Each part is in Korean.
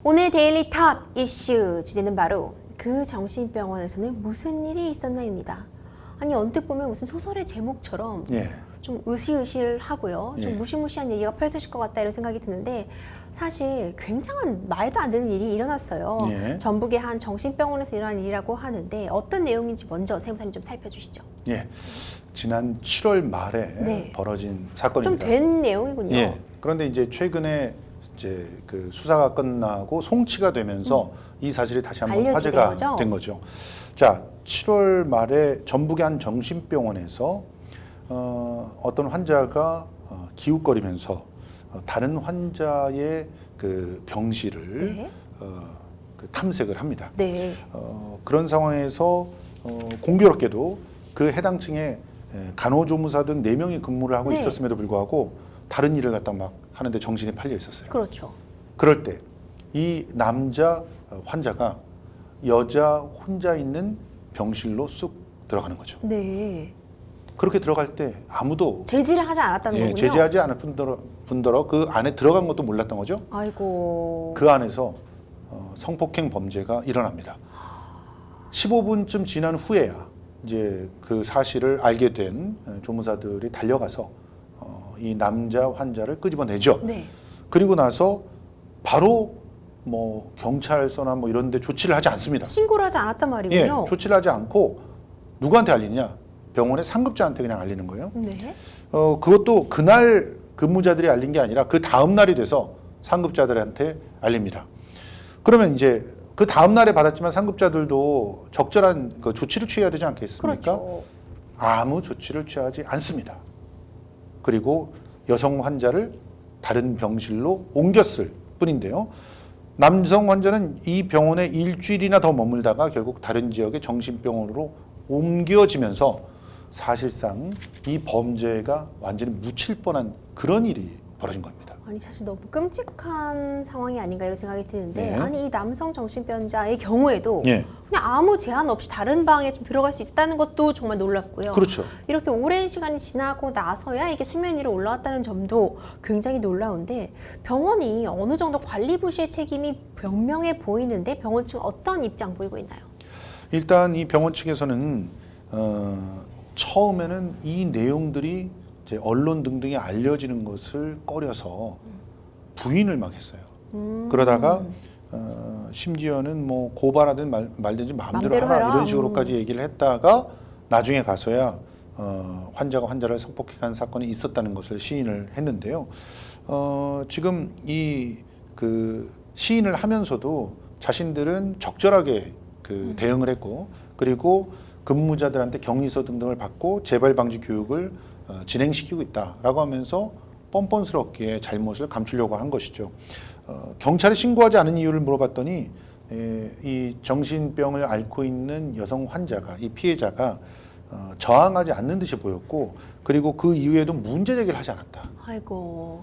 오늘 데일리 탑 이슈 주제는 바로 그 정신병원에서는 무슨 일이 있었나입니다. 아니 언뜻 보면 무슨 소설의 제목처럼 예. 좀 으실으실하고요. 좀 예. 무시무시한 얘기가 펼쳐질 것 같다 이런 생각이 드는데 사실 굉장한 말도 안 되는 일이 일어났어요. 예. 전북의 한 정신병원에서 일어난 일이라고 하는데 어떤 내용인지 먼저 세무사님 좀 살펴주시죠. 예. 지난 7월 말에 네. 벌어진 좀 사건입니다. 된 내용이군요. 예. 그런데 이제 최근에 이제 그 수사가 끝나고 송치가 되면서 이 사실이 다시 한번 알려지게 화제가 거죠? 된 거죠. 자, 7월 말에 전북의 한 정신병원에서 어떤 환자가 기웃거리면서 다른 환자의 그 병실을 네. 그 탐색을 합니다. 네. 그런 상황에서 공교롭게도 그 해당 층에 간호조무사 등 4명이 근무를 하고 네. 있었음에도 불구하고 다른 일을 갖다 막 하는데 정신이 팔려 있었어요. 그렇죠. 그럴 때 이 남자 환자가 여자 혼자 있는 병실로 쑥 들어가는 거죠. 네. 그렇게 들어갈 때 아무도 제지를 하지 않았다는 거군요. 제지하지 않을 뿐더러 그 안에 들어간 것도 몰랐던 거죠. 아이고. 그 안에서 성폭행 범죄가 일어납니다. 15분쯤 지난 후에야 이제 그 사실을 알게 된 조무사들이 달려가서 이 남자 환자를 끄집어내죠. 네. 그리고 나서 바로 뭐 경찰서나 뭐 이런 데 조치를 하지 않습니다. 신고를 하지 않았단 말이군요. 예, 조치를 하지 않고 누구한테 알리냐? 병원의 상급자한테 그냥 알리는 거예요. 네. 그것도 그날 근무자들이 알린 게 아니라 그 다음 날이 돼서 상급자들한테 알립니다. 그러면 이제 그 다음 날에 받았지만 상급자들도 적절한 그 조치를 취해야 되지 않겠습니까? 그렇죠. 아무 조치를 취하지 않습니다. 그리고 여성 환자를 다른 병실로 옮겼을 뿐인데요. 남성 환자는 이 병원에 일주일이나 더 머물다가 결국 다른 지역의 정신병원으로 옮겨지면서 사실상 이 범죄가 완전히 묻힐 뻔한 그런 일이 벌어진 겁니다. 아니 사실 너무 끔찍한 상황이 아닌가 이런 생각이 드는데 네. 아니 이 남성 정신병자의 경우에도 예, 그냥 아무 제한 없이 다른 방에 좀 들어갈 수 있다는 것도 정말 놀랍고요. 그렇죠. 이렇게 오랜 시간이 지나고 나서야 이게 수면 위로 올라왔다는 점도 굉장히 놀라운데 병원이 어느 정도 관리 부시의 책임이 분명해 보이는데 병원 측 어떤 입장 보이고 있나요? 일단 이 병원 측에서는 처음에는 이 내용들이 이제 언론 등등에 알려지는 것을 꺼려서 부인을 막 했어요. 그러다가 심지어는 뭐 고발하든 말든지 마음대로 맘대로 하라 해라. 이런 식으로까지 얘기를 했다가 나중에 가서야 환자가 환자를 성폭행한 사건이 있었다는 것을 시인을 했는데요. 지금 이 그 시인을 하면서도 자신들은 적절하게 그 대응을 했고 그리고 근무자들한테 격리서 등등을 받고 재발 방지 교육을 진행시키고 있다라고 하면서 뻔뻔스럽게 잘못을 감추려고 한 것이죠. 경찰에 신고하지 않은 이유를 물어봤더니 이 정신병을 앓고 있는 여성 환자가 이 피해자가 저항하지 않는 듯이 보였고 그리고 그 이후에도 문제 제기를 하지 않았다. 아이고.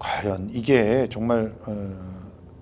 과연 이게 정말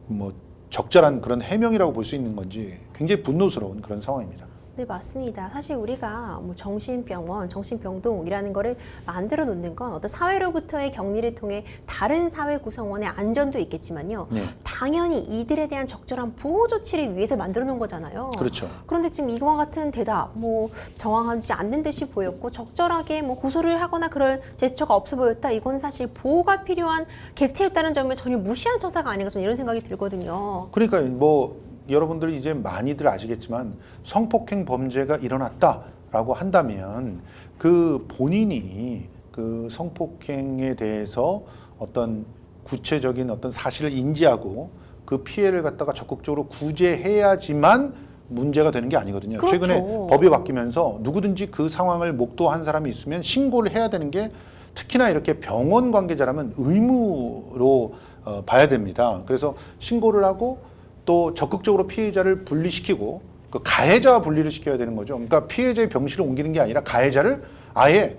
뭐 적절한 그런 해명이라고 볼 수 있는 건지 굉장히 분노스러운 그런 상황입니다. 네, 맞습니다. 사실 우리가 뭐 정신병원, 정신병동이라는 거를 만들어 놓는 건 어떤 사회로부터의 격리를 통해 다른 사회 구성원의 안전도 있겠지만요. 네. 당연히 이들에 대한 적절한 보호 조치를 위해서 만들어 놓은 거잖아요. 그렇죠. 그런데 지금 이와 같은 대답, 뭐 정황하지 않는 듯이 보였고 적절하게 뭐 고소를 하거나 그럴 제스처가 없어 보였다. 이건 사실 보호가 필요한 객체였다는 점을 전혀 무시한 처사가 아닌가 저는 이런 생각이 들거든요. 그러니까 뭐 여러분들이 이제 많이들 아시겠지만 성폭행 범죄가 일어났다라고 한다면 그 본인이 그 성폭행에 대해서 어떤 구체적인 어떤 사실을 인지하고 그 피해를 갖다가 적극적으로 구제해야지만 문제가 되는 게 아니거든요. 그렇죠. 최근에 법이 바뀌면서 누구든지 그 상황을 목도한 사람이 있으면 신고를 해야 되는 게 특히나 이렇게 병원 관계자라면 의무로 봐야 됩니다. 그래서 신고를 하고 또 적극적으로 피해자를 분리시키고 그 가해자와 분리를 시켜야 되는 거죠. 그러니까 피해자의 병실을 옮기는 게 아니라 가해자를 아예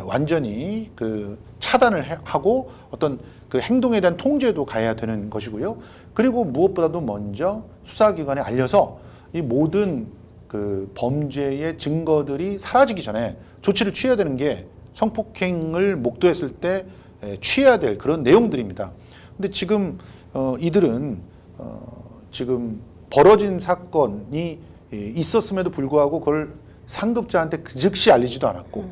완전히 그 차단을 하고 어떤 그 행동에 대한 통제도 가해야 되는 것이고요. 그리고 무엇보다도 먼저 수사기관에 알려서 이 모든 그 범죄의 증거들이 사라지기 전에 조치를 취해야 되는 게 성폭행을 목도했을 때 취해야 될 그런 내용들입니다. 근데 지금 이들은 지금 벌어진 사건이 있었음에도 불구하고 그걸 상급자한테 그 즉시 알리지도 않았고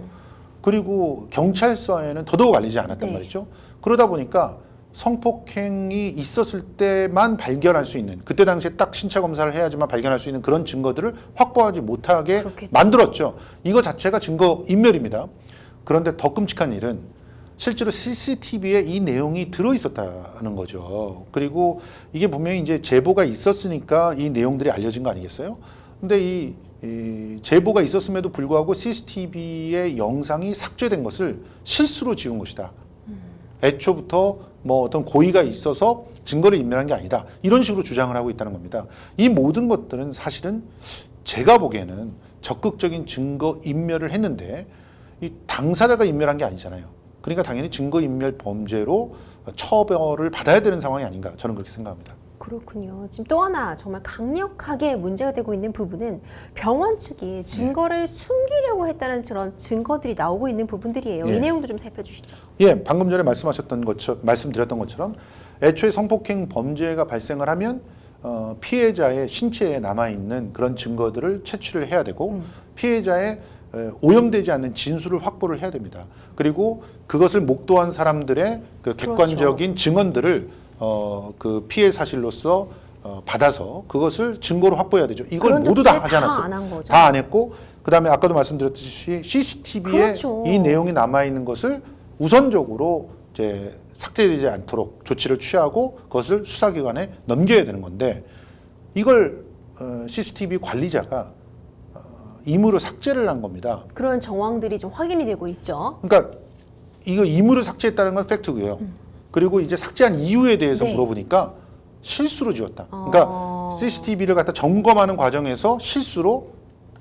그리고 경찰서에는 더더욱 알리지 않았단 네. 말이죠. 그러다 보니까 성폭행이 있었을 때만 발견할 수 있는 그때 당시에 딱 신체 검사를 해야지만 발견할 수 있는 그런 증거들을 확보하지 못하게 그렇겠죠. 만들었죠. 이거 자체가 증거 인멸입니다. 그런데 더 끔찍한 일은 실제로 CCTV에 이 내용이 들어있었다는 거죠. 그리고 이게 분명히 이제 제보가 있었으니까 이 내용들이 알려진 거 아니겠어요? 근데 이 제보가 있었음에도 불구하고 CCTV의 영상이 삭제된 것을 실수로 지운 것이다. 애초부터 뭐 어떤 고의가 있어서 증거를 인멸한 게 아니다. 이런 식으로 주장을 하고 있다는 겁니다. 이 모든 것들은 사실은 제가 보기에는 적극적인 증거 인멸을 했는데 이 당사자가 인멸한 게 아니잖아요. 그러니까 당연히 증거인멸 범죄로 처벌을 받아야 되는 상황이 아닌가 저는 그렇게 생각합니다. 그렇군요. 지금 또 하나 정말 강력하게 문제가 되고 있는 부분은 병원 측이 증거를 숨기려고 했다는 그런 증거들이 나오고 있는 부분들이에요. 예. 이 내용도 좀 살펴주시죠. 예, 방금 전에 말씀드렸던 것처럼 애초에 성폭행 범죄가 발생을 하면 피해자의 신체에 남아있는 그런 증거들을 채취를 해야 되고 피해자의 오염되지 않는 진술을 확보를 해야 됩니다. 그리고 그것을 목도한 사람들의 그 객관적인 증언들을 그 피해 사실로서 받아서 그것을 증거로 확보해야 되죠. 이걸 모두 다 하지 않았어요. 다 안 했고 그다음에 아까도 말씀드렸듯이 CCTV에 그렇죠. 이 내용이 남아 있는 것을 우선적으로 이제 삭제되지 않도록 조치를 취하고 그것을 수사기관에 넘겨야 되는 건데 이걸 CCTV 관리자가 임의로 삭제를 한 겁니다. 그런 정황들이 좀 확인이 되고 있죠. 그러니까 이거 임의로 삭제했다는 건 팩트고요. 그리고 이제 삭제한 이유에 대해서 네. 물어보니까 실수로 지웠다. 그러니까 CCTV를 갖다 점검하는 과정에서 실수로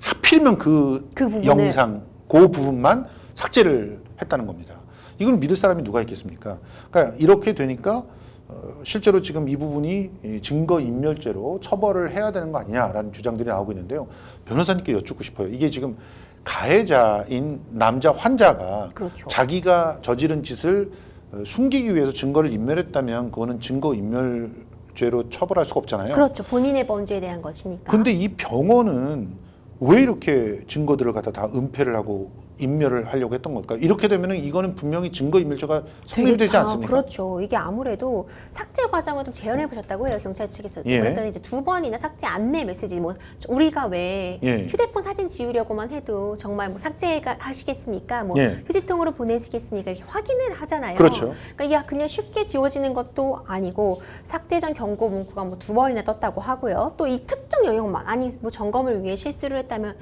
하필이면 그 부분을. 영상, 그 부분만 삭제를 했다는 겁니다. 이걸 믿을 사람이 누가 있겠습니까? 그러니까 이렇게 되니까 실제로 지금 이 부분이 증거인멸죄로 처벌을 해야 되는 거 아니냐라는 주장들이 나오고 있는데요. 변호사님께 여쭙고 싶어요. 이게 지금 가해자인 남자 환자가 그렇죠. 자기가 저지른 짓을 숨기기 위해서 증거를 인멸했다면 그거는 증거인멸죄로 처벌할 수가 없잖아요. 그렇죠. 본인의 범죄에 대한 것이니까. 근데 이 병원은 왜 이렇게 증거들을 갖다 다 은폐를 하고 인멸을 하려고 했던 걸까? 이렇게 되면은 이거는 분명히 증거인멸죄가 성립되지 되게 않습니까? 그렇죠. 이게 아무래도 삭제 과정을 좀 재현해 보셨다고 해요. 경찰 측에서. 예. 그랬더니 이제 2번이나 삭제 안내 메시지 뭐 우리가 왜 예. 휴대폰 사진 지우려고만 해도 정말 뭐 삭제가 하시겠습니까? 뭐 예. 휴지통으로 보내시겠습니까? 이렇게 확인을 하잖아요. 그렇죠. 그러니까 이게 그냥 쉽게 지워지는 것도 아니고 삭제 전 경고 문구가 뭐 2번이나 떴다고 하고요. 또 이 특정 영역만 아니 뭐 점검을 위해 실수를 했다면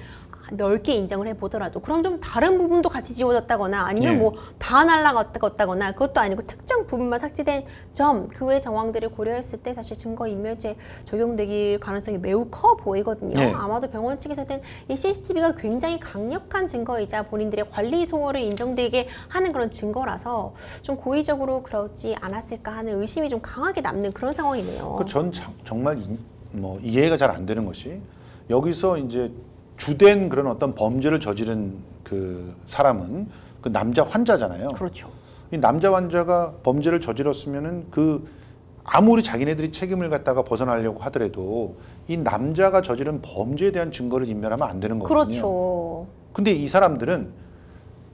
넓게 인정을 해보더라도 그럼 좀 다른 부분도 같이 지워졌다거나 아니면 예. 뭐 다 날라갔다거나 그것도 아니고 특정 부분만 삭제된 점 그 외 정황들을 고려했을 때 사실 증거인멸죄 적용되길 가능성이 매우 커 보이거든요. 예. 아마도 병원 측에서는 이 CCTV가 굉장히 강력한 증거이자 본인들의 관리 소홀을 인정되게 하는 그런 증거라서 좀 고의적으로 그러지 않았을까 하는 의심이 좀 강하게 남는 그런 상황이네요. 전 정말 이해가 잘 안 되는 것이 여기서 이제 주된 그런 어떤 범죄를 저지른 그 사람은 그 남자 환자잖아요. 그렇죠. 이 남자 환자가 범죄를 저질렀으면은 그 아무리 자기네들이 책임을 갖다가 벗어나려고 하더라도 이 남자가 저지른 범죄에 대한 증거를 인멸하면 안 되는 거거든요. 그렇죠. 근데 이 사람들은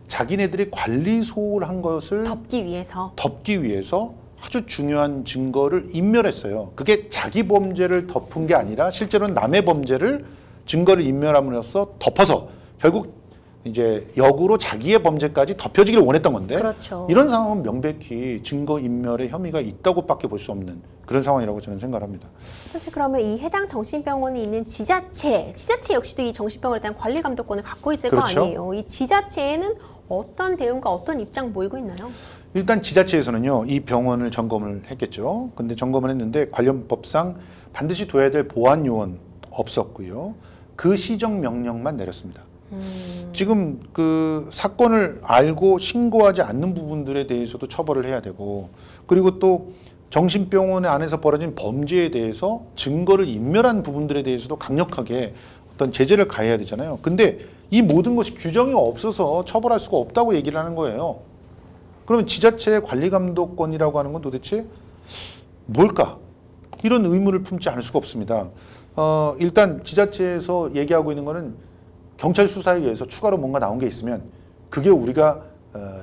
자기네들이 관리 소홀한 것을 덮기 위해서 아주 중요한 증거를 인멸했어요. 그게 자기 범죄를 덮은 게 아니라 실제로는 남의 범죄를 증거를 인멸함으로써 덮어서 결국 이제 역으로 자기의 범죄까지 덮여지기를 원했던 건데 그렇죠. 이런 상황은 명백히 증거 인멸의 혐의가 있다고밖에 볼 수 없는 그런 상황이라고 저는 생각을 합니다. 사실 그러면 이 해당 정신병원이 있는 지자체 역시도 이 정신병원에 대한 관리 감독권을 갖고 있을 그렇죠. 거 아니에요. 이 지자체에는 어떤 대응과 어떤 입장 보이고 있나요? 일단 지자체에서는요, 이 병원을 점검을 했겠죠. 근데 점검을 했는데 관련 법상 반드시 둬야 될 보안 요원 없었고요. 그 시정 명령만 내렸습니다. 지금 그 사건을 알고 신고하지 않는 부분들에 대해서도 처벌을 해야 되고, 그리고 또 정신병원 안에서 벌어진 범죄에 대해서 증거를 인멸한 부분들에 대해서도 강력하게 어떤 제재를 가해야 되잖아요. 근데 이 모든 것이 규정이 없어서 처벌할 수가 없다고 얘기를 하는 거예요. 그러면 지자체의 관리감독권이라고 하는 건 도대체 뭘까? 이런 의문을 품지 않을 수가 없습니다. 일단 지자체에서 얘기하고 있는 거는 경찰 수사에 의해서 추가로 뭔가 나온 게 있으면 그게 우리가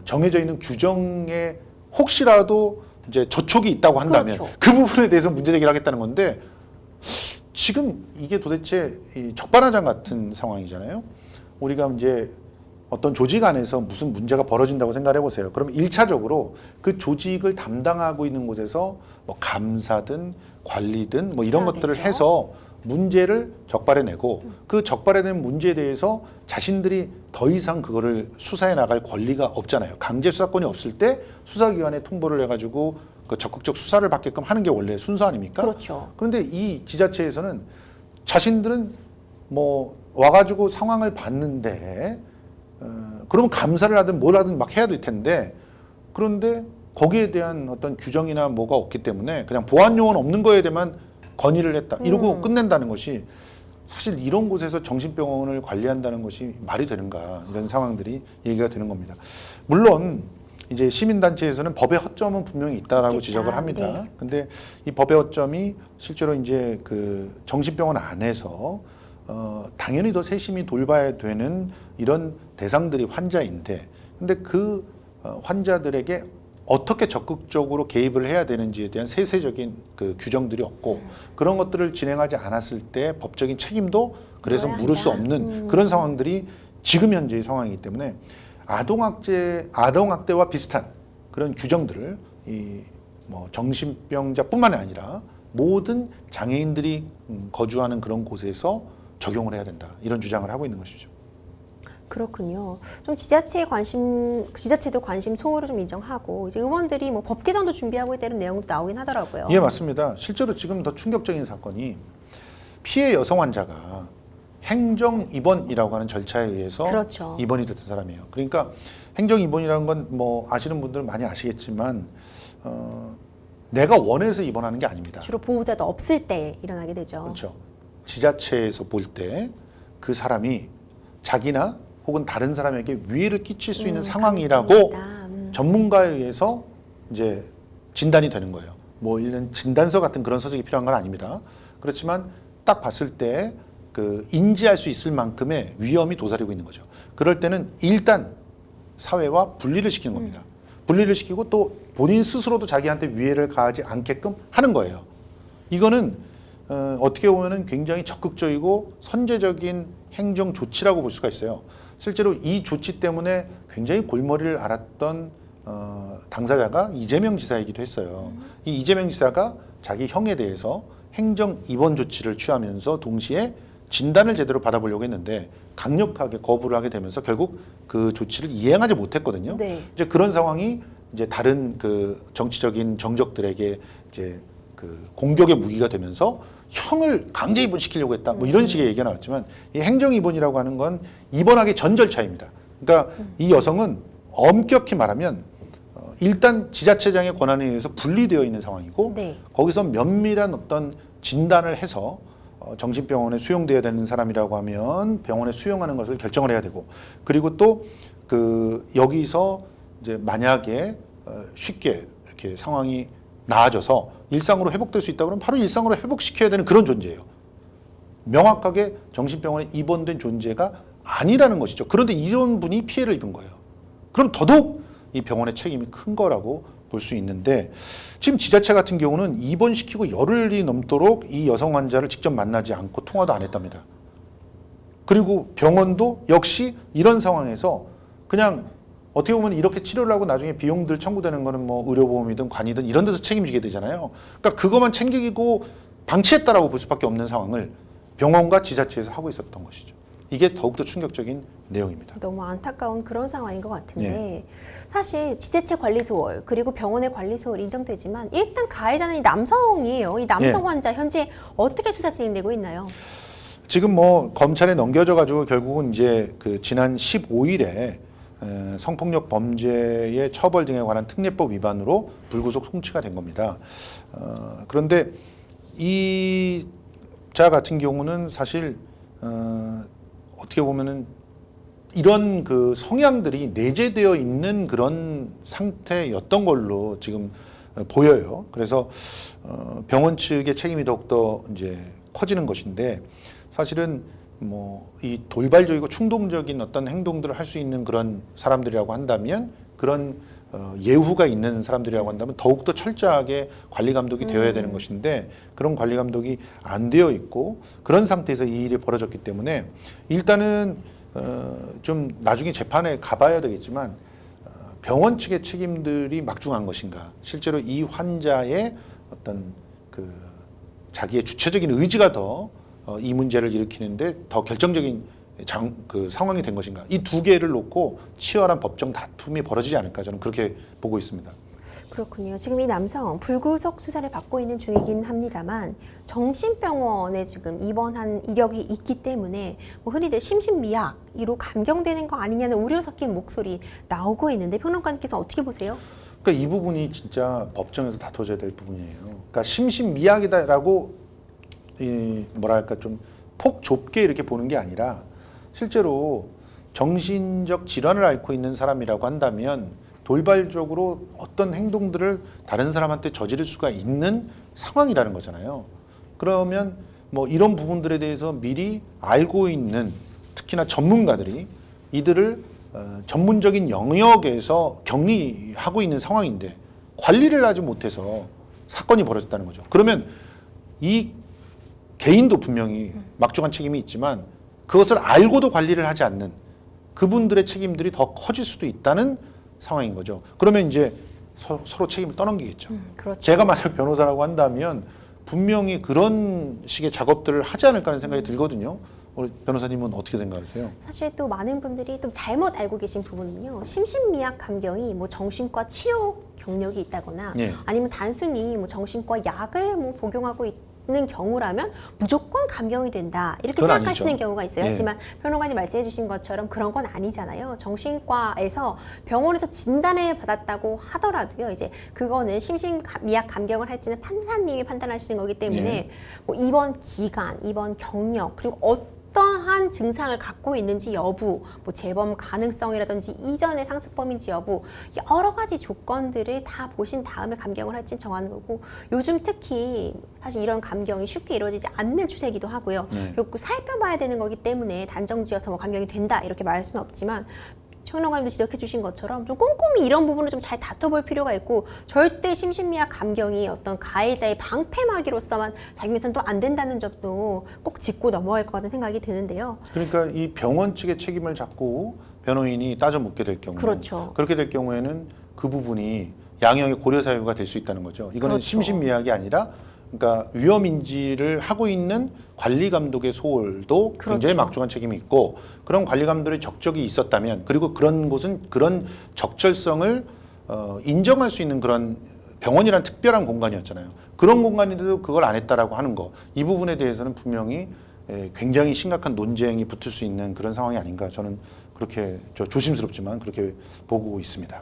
정해져 있는 규정에 혹시라도 이제 저촉이 있다고 한다면 그렇죠. 그 부분에 대해서 문제 제기를 하겠다는 건데 지금 이게 도대체 이 적반하장 같은 상황이잖아요. 우리가 이제 어떤 조직 안에서 무슨 문제가 벌어진다고 생각해 보세요. 그럼 1차적으로 그 조직을 담당하고 있는 곳에서 뭐 감사든 관리든 뭐 이런 것들을 그래야겠죠. 해서 문제를 적발해내고 그 적발해낸 문제에 대해서 자신들이 더 이상 그거를 수사해 나갈 권리가 없잖아요. 강제 수사권이 없을 때 수사기관에 통보를 해가지고 그 적극적 수사를 받게끔 하는 게 원래 순서 아닙니까? 그렇죠. 그런데 이 지자체에서는 자신들은 뭐 와가지고 상황을 봤는데 그러면 감사를 하든 뭘 하든 막 해야 될 텐데 그런데 거기에 대한 어떤 규정이나 뭐가 없기 때문에 그냥 보안 요원 없는 거에 대해만 건의를 했다 이러고 끝낸다는 것이 사실 이런 곳에서 정신병원을 관리한다는 것이 말이 되는가 이런 상황들이 얘기가 되는 겁니다. 물론 이제 시민단체에서는 법의 허점은 분명히 있다라고 있겠다. 지적을 합니다. 네. 근데 이 법의 허점이 실제로 이제 그 정신병원 안에서 당연히 더 세심히 돌봐야 되는 이런 대상들이 환자인데 근데 그 환자들에게 어떻게 적극적으로 개입을 해야 되는지에 대한 세세적인 그 규정들이 없고 그런 것들을 진행하지 않았을 때 법적인 책임도 그래서 물어야 물을 수 한다. 없는 그런 상황들이 지금 현재의 상황이기 때문에 아동학대와 비슷한 그런 규정들을 이 뭐 정신병자뿐만이 아니라 모든 장애인들이 거주하는 그런 곳에서 적용을 해야 된다 이런 주장을 하고 있는 것이죠. 그렇군요. 좀 지자체도 관심 소홀을 좀 인정하고 이제 의원들이 뭐 법 개정도 준비하고 있다는 내용도 나오긴 하더라고요. 예, 맞습니다. 실제로 지금 더 충격적인 사건이 피해 여성 환자가 행정 입원이라고 하는 절차에 의해서 그렇죠. 입원이 됐던 사람이에요. 그러니까 행정 입원이라는 건 뭐 아시는 분들은 많이 아시겠지만 내가 원해서 입원하는 게 아닙니다. 주로 보호자도 없을 때 일어나게 되죠. 그렇죠. 지자체에서 볼 때 그 사람이 자기나 혹은 다른 사람에게 위해를 끼칠 수 있는 상황이라고 가능성이 있다. 전문가에 의해서 이제 진단이 되는 거예요. 뭐 이런 진단서 같은 그런 서적이 필요한 건 아닙니다. 그렇지만 딱 봤을 때 그 인지할 수 있을 만큼의 위험이 도사리고 있는 거죠. 그럴 때는 일단 사회와 분리를 시키는 겁니다. 분리를 시키고 또 본인 스스로도 자기한테 위해를 가하지 않게끔 하는 거예요. 이거는 어떻게 보면은 굉장히 적극적이고 선제적인 행정 조치라고 볼 수가 있어요. 실제로 이 조치 때문에 굉장히 골머리를 앓았던 당사자가 이재명 지사이기도 했어요. 이 이재명 지사가 자기 형에 대해서 행정 입원 조치를 취하면서 동시에 진단을 제대로 받아보려고 했는데 강력하게 거부를 하게 되면서 결국 그 조치를 이행하지 못했거든요. 네. 이제 그런 상황이 이제 다른 그 정치적인 정적들에게 이제 그 공격의 무기가 되면서 형을 강제 입원시키려고 했다. 뭐 이런 식의 얘기가 나왔지만 이 행정 입원이라고 하는 건 입원하기 전 절차입니다. 그러니까 이 여성은 엄격히 말하면 일단 지자체장의 권한에 의해서 분리되어 있는 상황이고 네. 거기서 면밀한 어떤 진단을 해서 정신병원에 수용돼야 되는 사람이라고 하면 병원에 수용하는 것을 결정을 해야 되고 그리고 또 그 여기서 이제 만약에 쉽게 이렇게 상황이 나아져서 일상으로 회복될 수 있다 그러면 바로 일상으로 회복시켜야 되는 그런 존재예요. 명확하게 정신병원에 입원된 존재가 아니라는 것이죠. 그런데 이런 분이 피해를 입은 거예요. 그럼 더더욱 이 병원의 책임이 큰 거라고 볼 수 있는데 지금 지자체 같은 경우는 입원시키고 열흘이 넘도록 이 여성 환자를 직접 만나지 않고 통화도 안 했답니다. 그리고 병원도 역시 이런 상황에서 그냥 어떻게 보면 이렇게 치료를 하고 나중에 비용들 청구되는 거는 뭐 의료보험이든 관이든 이런 데서 책임지게 되잖아요. 그러니까 그것만 챙기고 방치했다라고 볼 수밖에 없는 상황을 병원과 지자체에서 하고 있었던 것이죠. 이게 더욱더 충격적인 내용입니다. 너무 안타까운 그런 상황인 것 같은데 사실 지자체 관리소월 그리고 병원의 관리소월 인정되지만 일단 가해자는 이 남성이에요. 이 남성 환자 현재 어떻게 수사 진행되고 있나요? 지금 뭐 검찰에 넘겨져 가지고 결국은 이제 그 지난 15일에 성폭력 범죄의 처벌 등에 관한 특례법 위반으로 불구속 송치가 된 겁니다. 그런데 이 자 같은 경우는 사실 어떻게 보면은 이런 그 성향들이 내재되어 있는 그런 상태였던 걸로 지금 보여요. 그래서 병원 측의 책임이 더욱더 이제 커지는 것인데 사실은 뭐 이 돌발적이고 충동적인 어떤 행동들을 할 수 있는 그런 사람들이라고 한다면 그런 예후가 있는 사람들이라고 한다면 더욱더 철저하게 관리 감독이 되어야 되는 것인데 그런 관리 감독이 안 되어 있고 그런 상태에서 이 일이 벌어졌기 때문에 일단은 좀 나중에 재판에 가봐야 되겠지만 병원 측의 책임들이 막중한 것인가 실제로 이 환자의 어떤 그 자기의 주체적인 의지가 더 이 문제를 일으키는데 더 결정적인 그 상황이 된 것인가 이 두 개를 놓고 치열한 법정 다툼이 벌어지지 않을까 저는 그렇게 보고 있습니다. 그렇군요. 지금 이 남성 불구속 수사를 받고 있는 중이긴 합니다만 정신병원에 지금 입원한 이력이 있기 때문에 뭐 흔히들 심신미약으로 감경되는 거 아니냐는 우려 섞인 목소리 나오고 있는데 평론가님께서 어떻게 보세요? 그러니까 이 부분이 진짜 법정에서 다퉈져야 될 부분이에요. 그러니까 심신미약이다라고 뭐랄까 좀 폭 좁게 이렇게 보는 게 아니라 실제로 정신적 질환을 앓고 있는 사람이라고 한다면 돌발적으로 어떤 행동들을 다른 사람한테 저지를 수가 있는 상황이라는 거잖아요. 그러면 뭐 이런 부분들에 대해서 미리 알고 있는 특히나 전문가들이 이들을 전문적인 영역에서 격리하고 있는 상황인데 관리를 하지 못해서 사건이 벌어졌다는 거죠. 그러면 이 개인도 분명히 막중한 책임이 있지만 그것을 알고도 관리를 하지 않는 그분들의 책임들이 더 커질 수도 있다는 상황인 거죠. 그러면 이제 서로 책임을 떠넘기겠죠. 그렇죠. 제가 만약 변호사라고 한다면 분명히 그런 식의 작업들을 하지 않을까 하는 생각이 들거든요. 우리 변호사님은 어떻게 생각하세요? 사실 또 많은 분들이 또 잘못 알고 계신 부분은요. 심신미약 감경이 뭐 정신과 치료 경력이 있다거나 예. 아니면 단순히 뭐 정신과 약을 뭐 복용하고 있는 경우라면 무조건 감경이 된다 이렇게 그건 생각하시는 아니죠. 경우가 있어요. 예. 하지만 변호관님 말씀해 주신 것처럼 그런 건 아니잖아요. 정신과에서 병원에서 진단을 받았다고 하더라도요. 이제 그거는 심신미약 감경을 할지는 판사님이 판단하시는 거기 때문에 예. 뭐 입원 기간, 입원 경력 그리고 어떠한 증상을 갖고 있는지 여부, 뭐 재범 가능성이라든지 이전의 상습범인지 여부 여러 가지 조건들을 다 보신 다음에 감경을 할지 정하는 거고 요즘 특히 사실 이런 감경이 쉽게 이루어지지 않는 추세이기도 하고요. 네. 그리고 살펴봐야 되는 거기 때문에 단정지어서 뭐 감경이 된다 이렇게 말할 수는 없지만 평론가님도 지적해 주신 것처럼 좀 꼼꼼히 이런 부분을 좀 잘 다퉈볼 필요가 있고 절대 심신미약 감경이 어떤 가해자의 방패막이로서만 작용해서는 또 안 된다는 점도 꼭 짚고 넘어갈 것 같은 생각이 드는데요. 그러니까 이 병원 측의 책임을 자꾸 변호인이 따져 묻게 될 경우 그렇죠. 그렇게 될 경우에는 그 부분이 양형의 고려 사유가 될 수 있다는 거죠. 이거는 그렇죠. 심신미약이 아니라 그러니까 위험인지를 하고 있는 관리 감독의 소홀도 굉장히 그렇죠. 막중한 책임이 있고 그런 관리 감독의 적적이 있었다면 그리고 그런 곳은 그런 적절성을 인정할 수 있는 그런 병원이란 특별한 공간이었잖아요. 그런 공간인데도 그걸 안 했다라고 하는 거 이 부분에 대해서는 분명히 굉장히 심각한 논쟁이 붙을 수 있는 그런 상황이 아닌가 저는 그렇게 조심스럽지만 그렇게 보고 있습니다.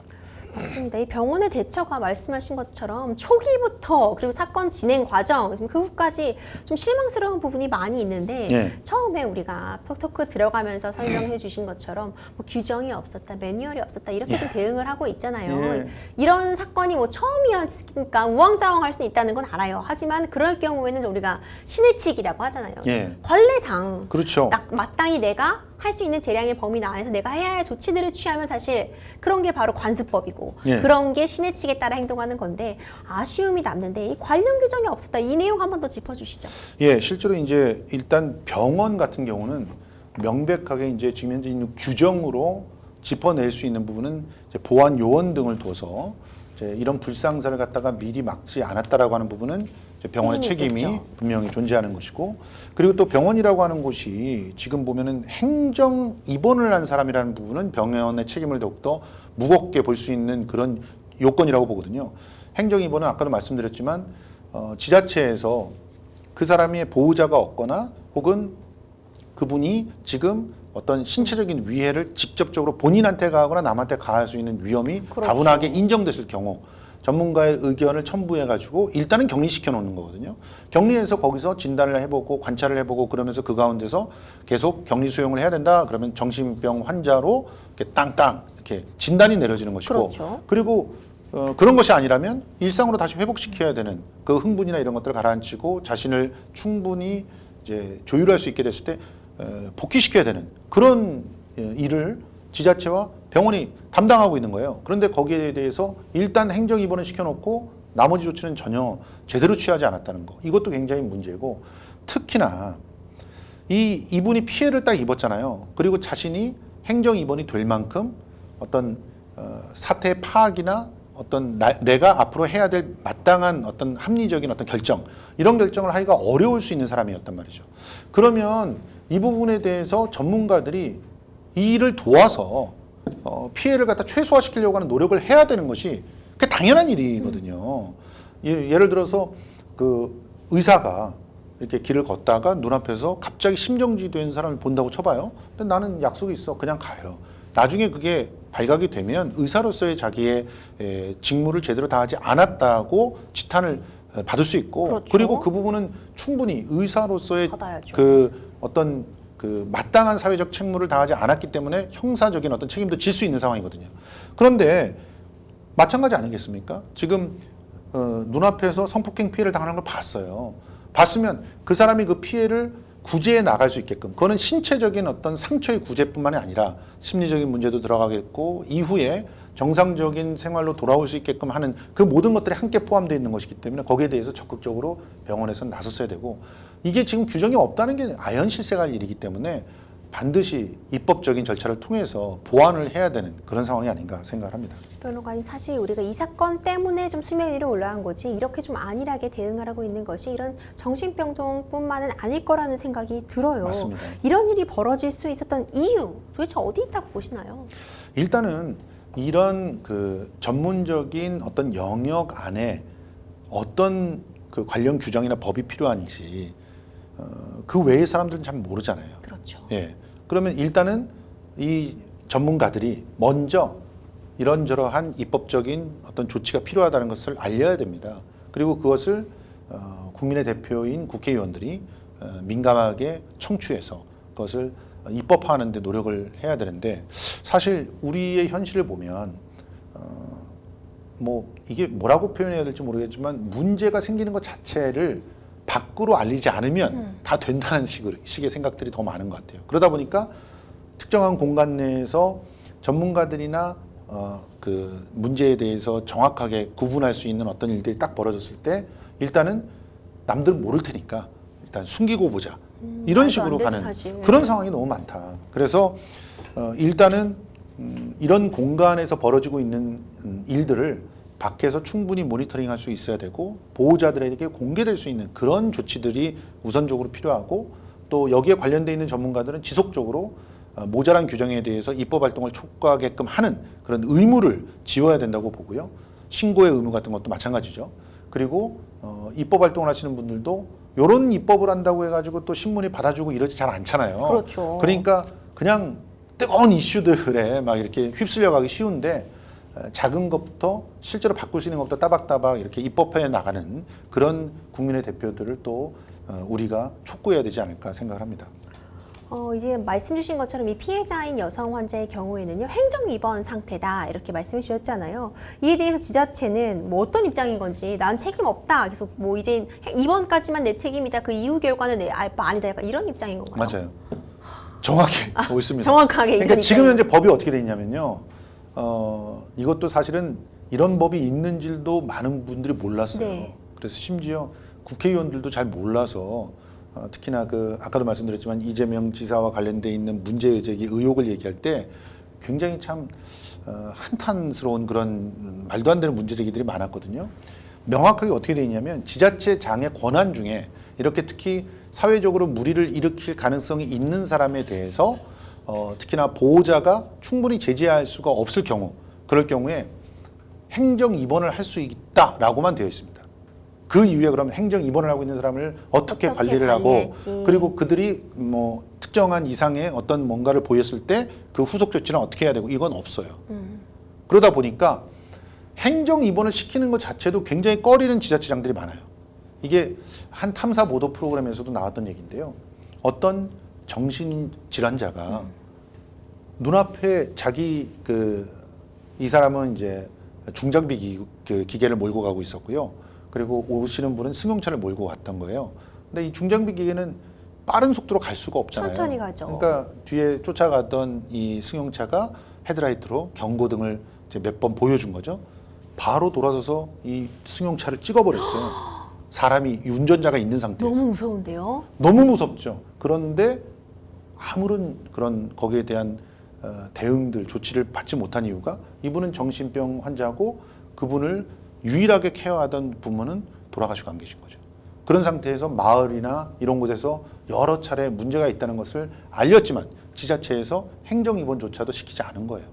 맞습니다. 이 병원의 대처가 말씀하신 것처럼 초기부터 그리고 사건 진행 과정 그 후까지 좀 실망스러운 부분이 많이 있는데 네. 처음에 우리가 토크 들어가면서 설명해 주신 것처럼 뭐 규정이 없었다, 매뉴얼이 없었다 이렇게 좀 대응을 하고 있잖아요. 예. 이런 사건이 뭐 처음이었으니까 우왕좌왕할 수는 있다는 건 알아요. 하지만 그럴 경우에는 우리가 신의 치기라고 하잖아요. 예. 관례상 그렇죠. 마땅히 내가 할 수 있는 재량의 범위 안에서 내가 해야 할 조치들을 취하면 사실 그런 게 바로 관습법이고 예. 그런 게 신의 칙에 따라 행동하는 건데 아쉬움이 남는데 이 관련 규정이 없었다. 이 내용 한 번 더 짚어주시죠. 예, 실제로 이제 일단 병원 같은 경우는 명백하게 이제 지금 현재 있는 규정으로 짚어낼 수 있는 부분은 이제 보안 요원 등을 둬서 이제 이런 불상사를 갖다가 미리 막지 않았다라고 하는 부분은 이제 병원의 책임이 있겠죠. 분명히 존재하는 것이고 그리고 또 병원이라고 하는 곳이 지금 보면은 행정 입원을 한 사람이라는 부분은 병원의 책임을 더욱더 무겁게 볼 수 있는 그런 요건이라고 보거든요. 행정 입원은 아까도 말씀드렸지만 지자체에서 그 사람의 보호자가 없거나 혹은 그분이 지금 어떤 신체적인 위해를 직접적으로 본인한테 가하거나 남한테 가할 수 있는 위험이 그렇죠. 다분하게 인정됐을 경우 전문가의 의견을 첨부해가지고 일단은 격리시켜 놓는 거거든요. 격리해서 거기서 진단을 해보고 관찰을 해보고 그러면서 그 가운데서 계속 격리 수용을 해야 된다. 그러면 정신병 환자로 이렇게 땅땅 이렇게 진단이 내려지는 것이고 그렇죠. 그리고 그런 것이 아니라면 일상으로 다시 회복시켜야 되는 그 흥분이나 이런 것들을 가라앉히고 자신을 충분히 이제 조율할 수 있게 됐을 때 복귀시켜야 되는 그런 일을 지자체와 병원이 담당하고 있는 거예요. 그런데 거기에 대해서 일단 행정 입원을 시켜놓고 나머지 조치는 전혀 제대로 취하지 않았다는 거. 이것도 굉장히 문제고, 특히나 이분이 피해를 딱 입었잖아요. 그리고 자신이 행정 입원이 될 만큼 어떤 사태의 파악이나 어떤 내가 앞으로 해야 될 마땅한 어떤 합리적인 어떤 결정, 이런 결정을 하기가 어려울 수 있는 사람이었단 말이죠. 그러면 이 부분에 대해서 전문가들이 이 일을 도와서 피해를 갖다 최소화시키려고 하는 노력을 해야 되는 것이 그게 당연한 일이거든요. 예를 들어서 그 의사가 이렇게 길을 걷다가 눈앞에서 갑자기 심정지된 사람을 본다고 쳐봐요. 근데 나는 약속이 있어. 그냥 가요. 나중에 그게 발각이 되면 의사로서의 자기의 직무를 제대로 다하지 않았다고 지탄을 받을 수 있고, 그렇죠. 그리고 그 부분은 충분히 의사로서의 받아야죠. 그 어떤 그 마땅한 사회적 책무를 다하지 않았기 때문에 형사적인 어떤 책임도 질 수 있는 상황이거든요. 그런데 마찬가지 아니겠습니까? 지금 눈앞에서 성폭행 피해를 당하는 걸 봤어요. 봤으면 그 사람이 그 피해를 구제해 나갈 수 있게끔, 그거는 신체적인 어떤 상처의 구제뿐만이 아니라 심리적인 문제도 들어가겠고, 이후에 정상적인 생활로 돌아올 수 있게끔 하는 그 모든 것들이 함께 포함되어 있는 것이기 때문에 거기에 대해서 적극적으로 병원에서는 나섰어야 되고, 이게 지금 규정이 없다는 게 아연실세갈 일이기 때문에 반드시 입법적인 절차를 통해서 보완을 해야 되는 그런 상황이 아닌가 생각을 합니다. 변호사님, 사실 우리가 이 사건 때문에 좀 수면 위로 올라간 거지 이렇게 좀 안일하게 대응하고 있는 것이 이런 정신병동뿐만은 아닐 거라는 생각이 들어요. 맞습니다. 이런 일이 벌어질 수 있었던 이유 도대체 어디 있다고 보시나요? 일단은 이런 그 전문적인 어떤 영역 안에 어떤 그 관련 규정이나 법이 필요한지 그 외의 사람들은 잘 모르잖아요. 그렇죠. 예. 그러면 일단은 이 전문가들이 먼저 이런저러한 입법적인 어떤 조치가 필요하다는 것을 알려야 됩니다. 그리고 그것을 국민의 대표인 국회의원들이 민감하게 청취해서 그것을 입법화하는 데 노력을 해야 되는데, 사실 우리의 현실을 보면 뭐 이게 뭐라고 표현해야 될지 모르겠지만 문제가 생기는 것 자체를 밖으로 알리지 않으면 다 된다는 식의 생각들이 더 많은 것 같아요. 그러다 보니까 특정한 공간 내에서 전문가들이나 그 문제에 대해서 정확하게 구분할 수 있는 어떤 일들이 딱 벌어졌을 때 일단은 남들 모를 테니까 일단 숨기고 보자, 이런 식으로 말도 안 가는 되죠, 사실. 그런 상황이 너무 많다. 그래서 일단은 이런 공간에서 벌어지고 있는 일들을 밖에서 충분히 모니터링할 수 있어야 되고, 보호자들에게 공개될 수 있는 그런 조치들이 우선적으로 필요하고, 또 여기에 관련돼 있는 전문가들은 지속적으로 모자란 규정에 대해서 입법 활동을 촉구하게끔 하는 그런 의무를 지어야 된다고 보고요. 신고의 의무 같은 것도 마찬가지죠. 그리고 입법 활동을 하시는 분들도 이런 입법을 한다고 해가지고 또 신문이 받아주고 이러지 잘 않잖아요. 그렇죠. 그러니까 그냥 뜨거운 이슈들에 막 이렇게 휩쓸려가기 쉬운데, 작은 것부터 실제로 바꿀 수 있는 것부터 따박따박 이렇게 입법해 나가는 그런 국민의 대표들을 또 우리가 촉구해야 되지 않을까 생각을 합니다. 이제 말씀 주신 것처럼 이 피해자인 여성 환자의 경우에는요, 행정 입원 상태다 이렇게 말씀해 주셨잖아요. 이에 대해서 지자체는 뭐 어떤 입장인 건지, 난 책임 없다, 계속 뭐 이제 입원까지만 내 책임이다, 그 이후 결과는 내 아니다, 약간 이런 입장인 건가요? 맞아요. 정확히 옳습니다. 정확하게. 그러니까 지금 현재 법이 어떻게 돼 있냐면요. 이것도 사실은 이런 법이 있는지도 많은 분들이 몰랐어요. 네. 그래서 심지어 국회의원들도 잘 몰라서 특히나 그 아까도 말씀드렸지만 이재명 지사와 관련돼 있는 문제제기 의혹을 얘기할 때 굉장히 참 한탄스러운 그런 말도 안 되는 문제제기들이 많았거든요. 명확하게 어떻게 돼 있냐면 지자체장의 권한 중에 이렇게 특히 사회적으로 무리를 일으킬 가능성이 있는 사람에 대해서 특히나 보호자가 충분히 제지할 수가 없을 경우, 그럴 경우에 행정 입원을 할 수 있다라고만 되어 있습니다. 그 이후에 그러면 행정 입원을 하고 있는 사람을 어떻게 관리를 하고, 관리할지. 그리고 그들이 뭐 특정한 이상의 어떤 뭔가를 보였을 때 그 후속 조치는 어떻게 해야 되고, 이건 없어요. 그러다 보니까 행정 입원을 시키는 것 자체도 굉장히 꺼리는 지자체장들이 많아요. 이게 한 탐사 보도 프로그램에서도 나왔던 얘기인데요. 어떤 정신질환자가 눈앞에 자기 이 사람은 이제 중장비 기계를 몰고 가고 있었고요. 그리고 오시는 분은 승용차를 몰고 왔던 거예요. 근데 이 중장비 기계는 빠른 속도로 갈 수가 없잖아요. 천천히 가죠. 그러니까 뒤에 쫓아가던 이 승용차가 헤드라이트로 경고등을 몇 번 보여준 거죠. 바로 돌아서서 이 승용차를 찍어버렸어요. 사람이 운전자가 있는 상태에서. 너무 무서운데요. 너무 무섭죠. 그런데 아무런 그런 거기에 대한 대응들 조치를 받지 못한 이유가 이분은 정신병 환자고 그분을 유일하게 케어하던 부모는 돌아가시고 안 계신 거죠. 그런 상태에서 마을이나 이런 곳에서 여러 차례 문제가 있다는 것을 알렸지만 지자체에서 행정입원조차도 시키지 않은 거예요.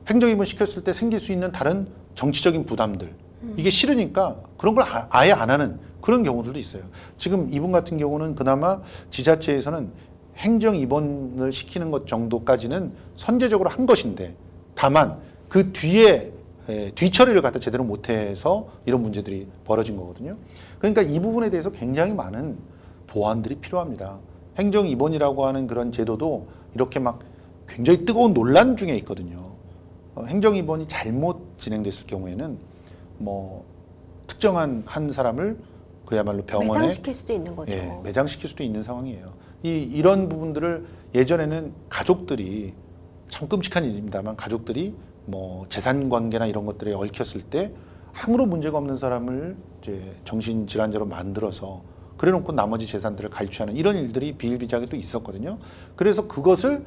행정입원 시켰을 때 생길 수 있는 다른 정치적인 부담들 이게 싫으니까 그런 걸 아예 안 하는 그런 경우들도 있어요. 지금 이분 같은 경우는 그나마 지자체에서는 행정입원을 시키는 것 정도까지는 선제적으로 한 것인데 다만 그 뒤에 뒤처리를 갖다 제대로 못해서 이런 문제들이 벌어진 거거든요. 그러니까 이 부분에 대해서 굉장히 많은 보완들이 필요합니다. 행정입원이라고 하는 그런 제도도 이렇게 막 굉장히 뜨거운 논란 중에 있거든요. 행정입원이 잘못 진행됐을 경우에는 뭐 특정한 한 사람을 그야말로 병원에 매장시킬 수도 있는 거죠. 예, 매장시킬 수도 있는 상황이에요. 이런 부분들을 예전에는 가족들이 참 끔찍한 일입니다만 가족들이 뭐 재산 관계나 이런 것들에 얽혔을 때 아무런 문제가 없는 사람을 이제 정신질환자로 만들어서 그래놓고 나머지 재산들을 갈취하는 이런 일들이 비일비재하게 또 있었거든요. 그래서 그것을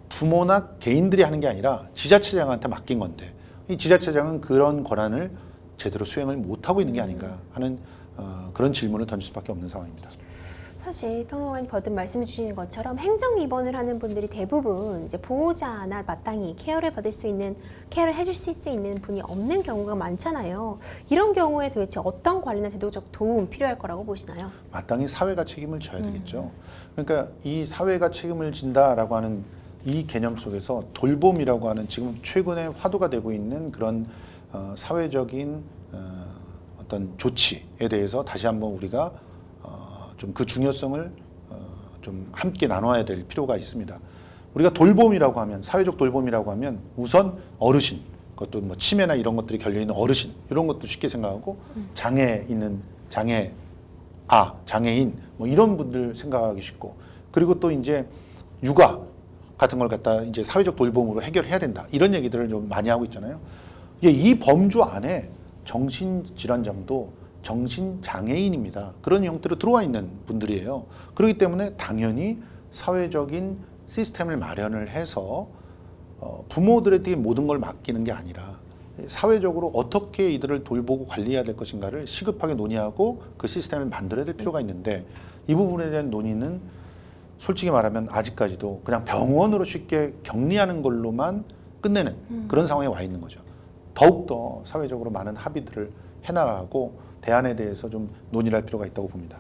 부모나 개인들이 하는 게 아니라 지자체장한테 맡긴 건데 이 지자체장은 그런 권한을 제대로 수행을 못하고 있는 게 아닌가 하는 그런 질문을 던질 수밖에 없는 상황입니다. 사실 평론가님 거듭 말씀해 주시는 것처럼 행정 입원을 하는 분들이 대부분 이제 보호자나 마땅히 케어를 받을 수 있는 케어를 해주실 수 있는 분이 없는 경우가 많잖아요. 이런 경우에 도대체 어떤 관리나 제도적 도움 필요할 거라고 보시나요? 마땅히 사회가 책임을 져야 되겠죠. 그러니까 이 사회가 책임을 진다라고 하는 이 개념 속에서 돌봄이라고 하는 지금 최근에 화두가 되고 있는 그런 사회적인 어떤 조치에 대해서 다시 한번 우리가 좀 그 중요성을 좀 함께 나눠야 될 필요가 있습니다. 우리가 돌봄이라고 하면 사회적 돌봄이라고 하면 우선 어르신, 그것도 뭐 치매나 이런 것들이 결려 있는 어르신 이런 것도 쉽게 생각하고 장애 있는 장애인 뭐 이런 분들 생각하기 쉽고 그리고 또 이제 육아 같은 걸 갖다 이제 사회적 돌봄으로 해결해야 된다 이런 얘기들을 좀 많이 하고 있잖아요. 이 범주 안에 정신질환자도 정신장애인입니다. 그런 형태로 들어와 있는 분들이에요. 그렇기 때문에 당연히 사회적인 시스템을 마련을 해서 부모들에게 모든 걸 맡기는 게 아니라 사회적으로 어떻게 이들을 돌보고 관리해야 될 것인가를 시급하게 논의하고 그 시스템을 만들어야 될 필요가 있는데 이 부분에 대한 논의는 솔직히 말하면 아직까지도 그냥 병원으로 쉽게 격리하는 걸로만 끝내는 그런 상황에 와 있는 거죠. 더욱더 사회적으로 많은 합의들을 해나가고 대안에 대해서 좀 논의를 할 필요가 있다고 봅니다.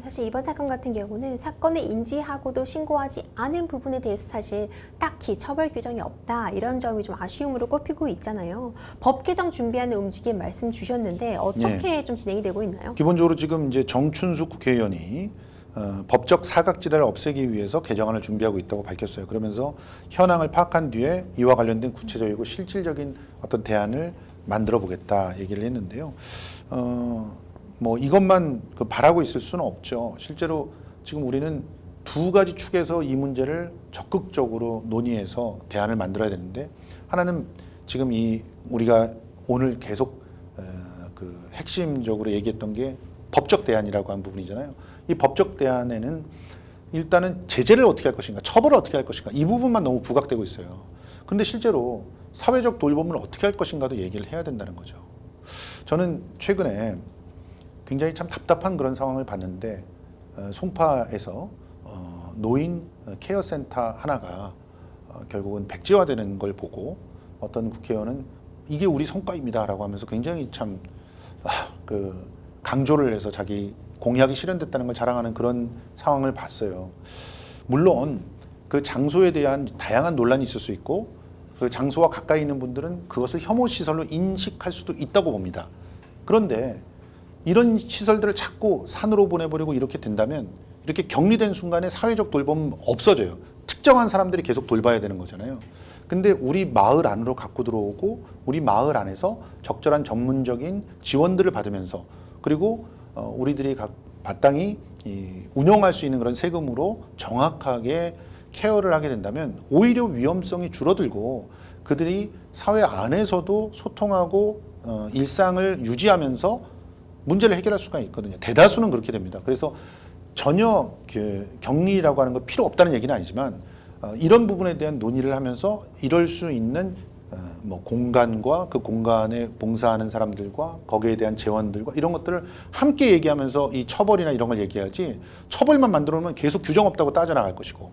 사실 이번 사건 같은 경우는 사건을 인지하고도 신고하지 않은 부분에 대해서 사실 딱히 처벌 규정이 없다 이런 점이 좀 아쉬움으로 꼽히고 있잖아요. 법 개정 준비하는 움직임 말씀 주셨는데 어떻게 좀 진행이 되고 있나요? 기본적으로 지금 이제 정춘숙 국회의원이 법적 사각지대를 없애기 위해서 개정안을 준비하고 있다고 밝혔어요. 그러면서 현황을 파악한 뒤에 이와 관련된 구체적이고 실질적인 어떤 대안을 만들어 보겠다 얘기를 했는데요. 뭐 이것만 바라고 있을 수는 없죠. 실제로 지금 우리는 두 가지 축에서 이 문제를 적극적으로 논의해서 대안을 만들어야 되는데 하나는 지금 우리가 오늘 계속 그 핵심적으로 얘기했던 게 법적 대안이라고 한 부분이잖아요. 이 법적 대안에는 일단은 제재를 어떻게 할 것인가, 처벌을 어떻게 할 것인가 이 부분만 너무 부각되고 있어요. 그런데 실제로 사회적 돌봄을 어떻게 할 것인가도 얘기를 해야 된다는 거죠. 저는 최근에 굉장히 참 답답한 그런 상황을 봤는데 송파에서 노인 케어센터 하나가 결국은 백지화되는 걸 보고 어떤 국회의원은 이게 우리 성과입니다라고 하면서 굉장히 참 강조를 해서 자기 공약이 실현됐다는 걸 자랑하는 그런 상황을 봤어요. 물론 그 장소에 대한 다양한 논란이 있을 수 있고 그 장소와 가까이 있는 분들은 그것을 혐오 시설로 인식할 수도 있다고 봅니다. 그런데 이런 시설들을 자꾸 산으로 보내버리고 이렇게 된다면 이렇게 격리된 순간에 사회적 돌봄은 없어져요. 특정한 사람들이 계속 돌봐야 되는 거잖아요. 근데 우리 마을 안으로 갖고 들어오고 우리 마을 안에서 적절한 전문적인 지원들을 받으면서 그리고 우리들이 마땅히 운영할 수 있는 그런 세금으로 정확하게 케어를 하게 된다면 오히려 위험성이 줄어들고 그들이 사회 안에서도 소통하고 일상을 유지하면서 문제를 해결할 수가 있거든요. 대다수는 그렇게 됩니다. 그래서 전혀 격리라고 하는 거 필요 없다는 얘기는 아니지만 이런 부분에 대한 논의를 하면서 이럴 수 있는 뭐 공간과 그 공간에 봉사하는 사람들과 거기에 대한 재원들과 이런 것들을 함께 얘기하면서 이 처벌이나 이런 걸 얘기하지 처벌만 만들어 놓으면 계속 규정 없다고 따져나갈 것이고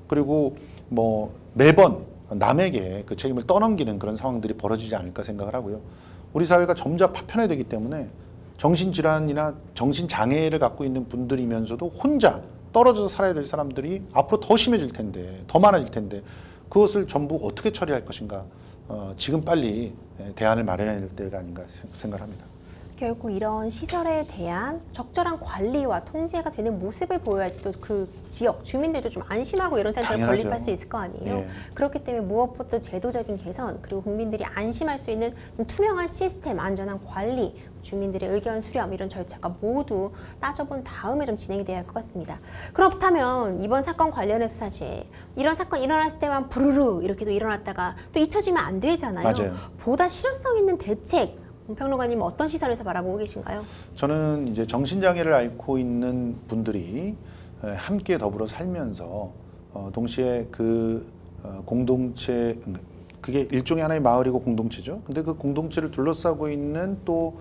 그리고 뭐 매번 남에게 그 책임을 떠넘기는 그런 상황들이 벌어지지 않을까 생각을 하고요. 우리 사회가 점점 파편화되기 때문에 정신질환이나 정신장애를 갖고 있는 분들이면서도 혼자 떨어져서 살아야 될 사람들이 앞으로 더 심해질 텐데 더 많아질 텐데 그것을 전부 어떻게 처리할 것인가 지금 빨리 대안을 마련해야 될 때가 아닌가 생각합니다. 결국 이런 시설에 대한 적절한 관리와 통제가 되는 모습을 보여야지 또 그 지역 주민들도 좀 안심하고 이런 센터를 당연하죠. 건립할 수 있을 거 아니에요. 예. 그렇기 때문에 무엇보다 제도적인 개선 그리고 국민들이 안심할 수 있는 투명한 시스템, 안전한 관리, 주민들의 의견 수렴 이런 절차가 모두 따져본 다음에 좀 진행이 돼야 할 것 같습니다. 그렇다면 이번 사건 관련해서 사실 이런 사건 일어났을 때만 부르르 이렇게 또 일어났다가 또 잊혀지면 안 되잖아요. 맞아요. 보다 실효성 있는 대책 평론가님 어떤 시선에서 바라보고 계신가요? 저는 이제 정신장애를 앓고 있는 분들이 함께 더불어 살면서 동시에 그 공동체 그게 일종의 하나의 마을이고 공동체죠. 근데 그 공동체를 둘러싸고 있는 또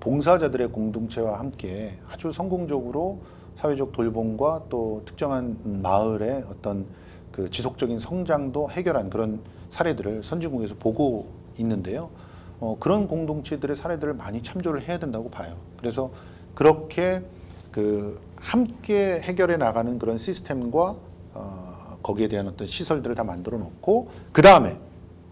봉사자들의 공동체와 함께 아주 성공적으로 사회적 돌봄과 또 특정한 마을의 어떤 그 지속적인 성장도 해결한 그런 사례들을 선진국에서 보고 있는데요. 그런 공동체들의 사례들을 많이 참조를 해야 된다고 봐요. 그래서 그렇게 그 함께 해결해 나가는 그런 시스템과 거기에 대한 어떤 시설들을 다 만들어 놓고 그 다음에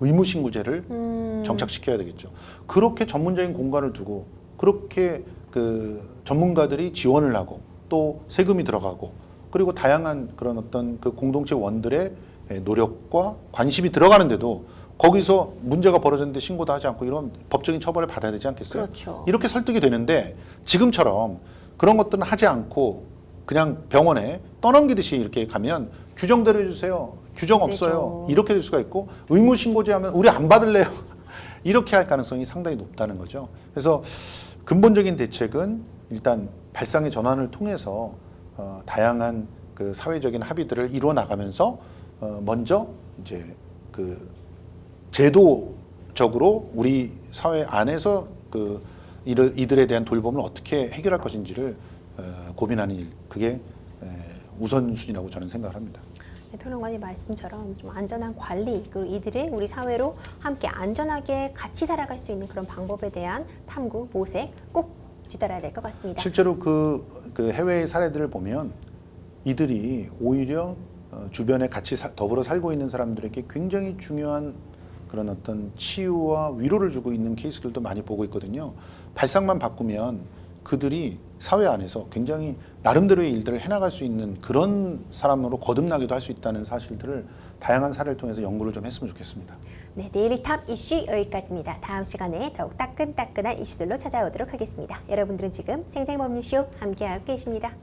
의무신고제를 정착시켜야 되겠죠. 그렇게 전문적인 공간을 두고 그렇게 그 전문가들이 지원을 하고 또 세금이 들어가고 그리고 다양한 그런 어떤 그 공동체 원들의 노력과 관심이 들어가는데도 거기서 문제가 벌어졌는데 신고도 하지 않고 이런 법적인 처벌을 받아야 되지 않겠어요? 그렇죠. 이렇게 설득이 되는데 지금처럼 그런 것들은 하지 않고 그냥 병원에 떠넘기듯이 이렇게 가면 규정대로 해주세요. 규정 없어요. 그렇죠. 이렇게 될 수가 있고 의무신고제 하면 우리 안 받을래요. 이렇게 할 가능성이 상당히 높다는 거죠. 그래서 근본적인 대책은 일단 발상의 전환을 통해서 다양한 그 사회적인 합의들을 이루어 나가면서 먼저 이제 그 제도적으로 우리 사회 안에서 그 이들에 대한 돌봄을 어떻게 해결할 것인지를 고민하는 일, 그게 우선순위라고 저는 생각을 합니다. 네, 평론가님 말씀처럼 좀 안전한 관리 그리고 이들이 우리 사회로 함께 안전하게 같이 살아갈 수 있는 그런 방법에 대한 탐구, 모색 꼭 뒤따라야 될 것 같습니다. 실제로 그 해외의 사례들을 보면 이들이 오히려 주변에 같이 더불어 살고 있는 사람들에게 굉장히 중요한 그런 어떤 치유와 위로를 주고 있는 케이스들도 많이 보고 있거든요. 발상만 바꾸면 그들이 사회 안에서 굉장히 나름대로의 일들을 해나갈 수 있는 그런 사람으로 거듭나기도 할 수 있다는 사실들을 다양한 사례를 통해서 연구를 좀 했으면 좋겠습니다. 네, 데일리 탑 이슈 여기까지입니다. 다음 시간에 더욱 따끈따끈한 이슈들로 찾아오도록 하겠습니다. 여러분들은 지금 생생법률쇼 함께하고 계십니다.